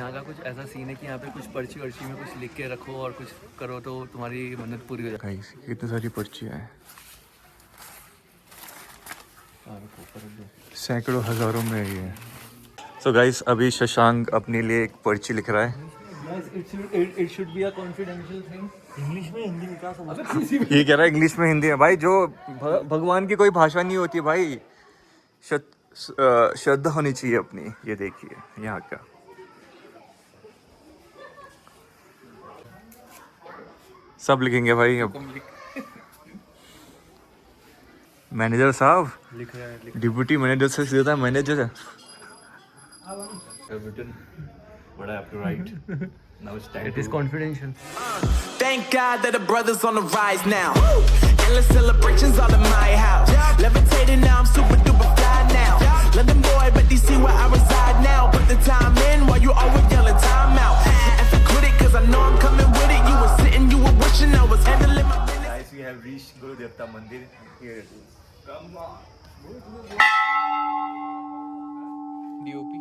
यहाँ का कुछ ऐसा सीन है कि यहाँ पे कुछ पर्ची वर्ची में कुछ लिख के रखो और कुछ करो तो तुम्हारी मन्नत पूरी हो जाए। कितनी सारी पर्चियाँ हैं, सैकड़ों हज़ारों में ये है। सो गाइस अभी शशांक अपने लिए एक पर्ची लिख रहा है। It should be a confidential thing. English में हिंदी में क्या समझ ये कह रहा है इंग्लिश में हिंदी है भाई, जो भगवान की कोई भाषा नहीं होती भाई, श्रद्धा होनी चाहिए अपनी। ये देखिए यहाँ का सब लिखेंगे भाई अब। मैनेजर साहब लिख रहा है डिप्टी मैनेजर से सीधा मैनेजर है। But I have to write. Now it's time. It is confidential. Thank God that the brothers on the rise now. Endless celebrations all in my house. Levitating now, I'm super duper fly now. London boy, but they see where I reside now. Put the time in while you always yelling time out. And for quit it, cause I know I'm coming with it. You were sitting, you were wishing I was handling my business. Guys, we have reached Guru Devta Mandir. Here it is. Come on. DOP.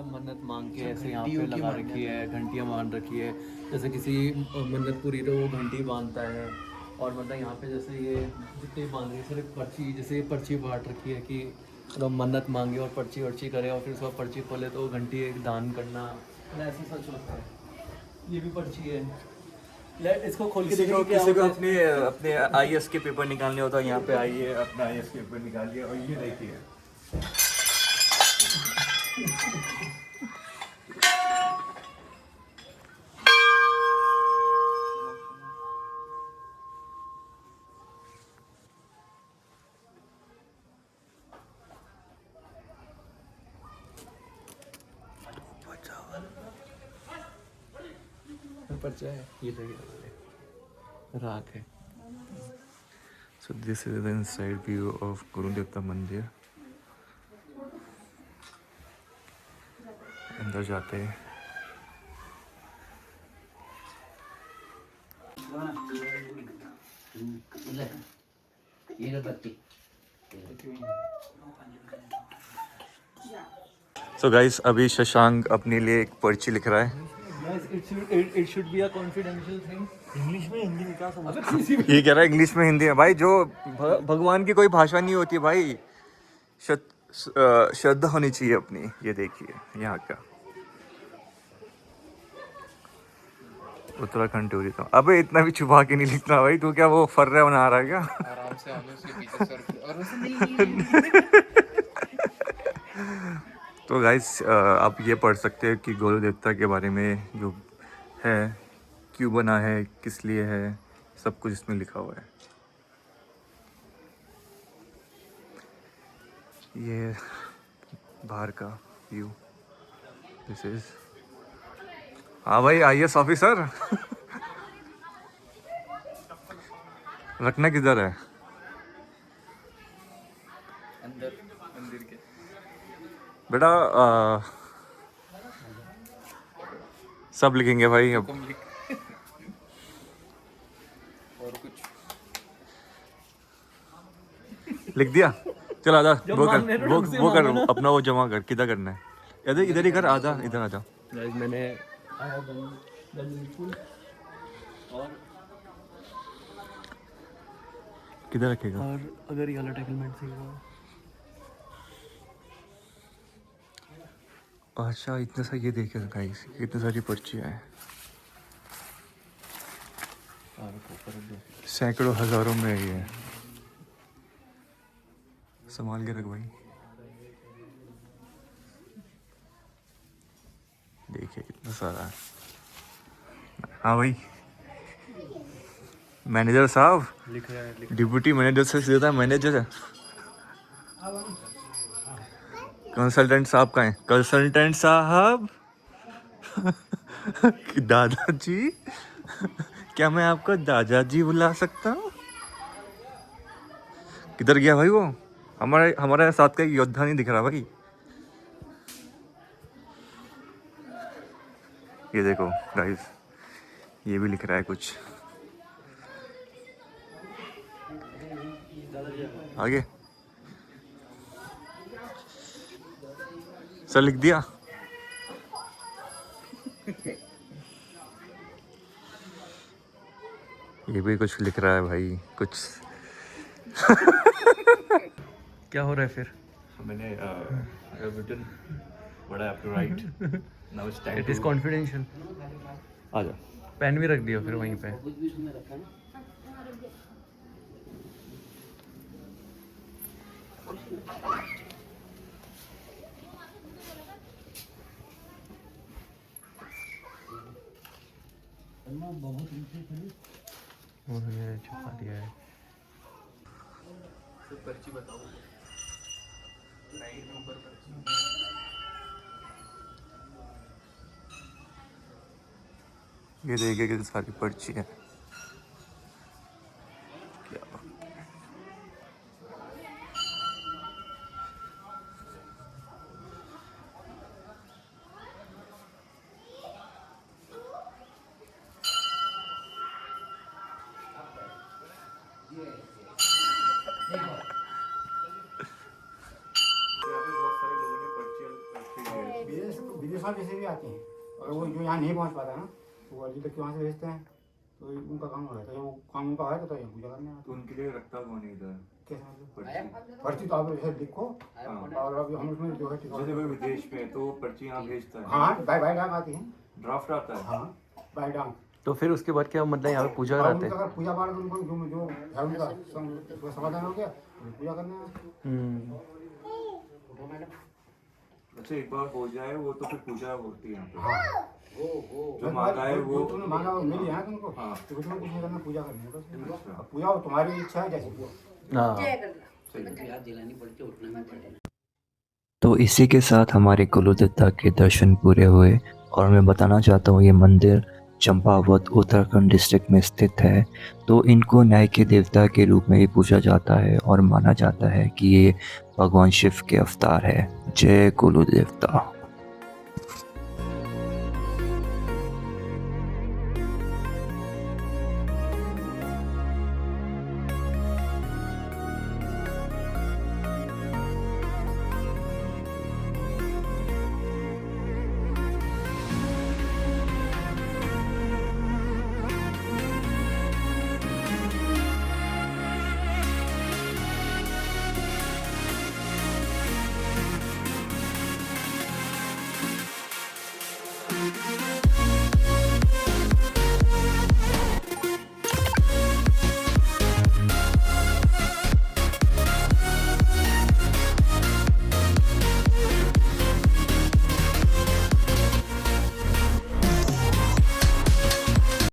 मन्नत मांग के ऐसे यहाँ पे लगा रखी है, घंटियाँ बांध रखी है। जैसे किसी मन्नत पूरी तो वो घंटी बांधता है। और मतलब यहाँ पे जैसे ये जितने बांध रहे हैं सिर्फ पर्ची, जैसे पर्ची बांट रखी है कि मतलब मन्नत मांगे और पर्ची वर्ची करे और फिर उसका पर्ची खोले तो घंटी एक दान करना, ऐसे सच होता है। ये भी पर्ची है, इसको खोल के देखो। किसी को अपने IAS के पेपर निकालने होता है, यहाँ पे आइए अपना IAS के पेपर निकालिए और ये देखिए। पर्चा है, ये देखिए राख है। So this is the inside view of Guru Devta Mandir. अंदर जाते हैं। So guys अभी शशांक अपने लिए एक पर्ची लिख रहा है। It should be a confidential thing. English में हिंदी में क्या समझ ये कह रहा है इंग्लिश में हिंदी है भाई, जो भगवान की कोई भाषा नहीं होती भाई, श्रद्धा होनी चाहिए अपनी। ये देखिए यहाँ का उत्तराखंड टूरिज्म। अबे इतना भी छुपा के नहीं लिखना भाई, तू क्या वो फर्रा बना रहा है क्या? आराम से आने उसके पीछे सर और उसे तो गाइस आप ये पढ़ सकते हैं कि गुरु देवता के बारे में जो है, क्यों बना है, किस लिए है, सब कुछ इसमें लिखा हुआ है। ये बाहर का व्यू, दिस इज। हाँ भाई IAS ऑफिसर रखना किधर है? अंदर मंदिर के बेटा सब लिखेंगे भाई अब। और कुछ लिख दिया, चल आजा वो कर अपना वो जमा कर। किधर करना है? इधर इधर ही कर, आजा इधर आजा। मैंने आया बिल्कुल। और किधर रखेगा? और अगर ये वाला टेकलमेंट सीखा। अच्छा इतना सा ये देखे गाइस, इतनी सारी पर्चियाँ हैं, सैकड़ों हज़ारों में ये है। संभाल के रख भाई। देखिए कितना सारा है। हाँ भाई मैनेजर साहब लिख रहा है डिप्टी मैनेजर से सीधा मैनेजर है। कंसल्टेंट साहब का है, कंसल्टेंट साहब दादाजी क्या मैं आपको दादाजी बुला सकता हूँ? किधर गया भाई वो? हमारे साथ का एक योद्धा नहीं दिख रहा भाई। ये देखो गाइस, ये भी लिख रहा है कुछ आगे। सर लिख दिया। ये भी कुछ लिख रहा है भाई कुछ। क्या हो रहा है फिर? मैंने written what I have to write. Now it's time it is to confidential. आ जा। पेन भी रख दिया फिर वहीं पे। उन्होंने छुपा दिया है। पर्ची बताओ। राइट नंबर पर्ची। ये देखिए कितनी सारी पर्ची है। विदेशों जैसे भी आते हैं और वो जो यहाँ नहीं पहुँच पाता ना वो अर्जी तक वहाँ से भेजते हैं तो उनका काम हो जाता है। वो काम उनका है तो यहाँ पूजा करने आते तो उनके लिए रखता कौन है इधर हैं। कैसे मतलब पर्ची? पर्ची तो आप जैसे लिखो हाँ। और अभी हम उसमें जो है जैसे कोई विदेश में तो पर्ची यहाँ भेजता है। हाँ बाई डाक आती है। ड्राफ्ट आता है। हाँ बाई डाक। तो फिर उसके बाद क्या मतलब यहाँ पे पूजा कराते हैं? अगर पूजा पाठ उनको जो है उनका समाधान हो गया पूजा करने आते अच्छा एक बार हो जाए वो तो फिर पूजा होती है यहाँ पे। हाँ जो मांगा है वो तुमने मांगा वो मिल गया तुमको। हाँ। तो उसमें कुछ नहीं करना पूजा करनी है बस। अच्छा। अब पूजा तुम्हारी इच्छा है जैसे पूजा। हाँ। तो इसी के साथ हमारे कुलदेवता के दर्शन पूरे हुए और मैं बताना चाहता हूँ ये मंदिर चंपावत उत्तराखंड डिस्ट्रिक्ट में स्थित है। तो इनको न्याय के देवता के रूप में भी पूजा जाता है और माना जाता है कि ये भगवान शिव के अवतार है। जय कुलदेवता।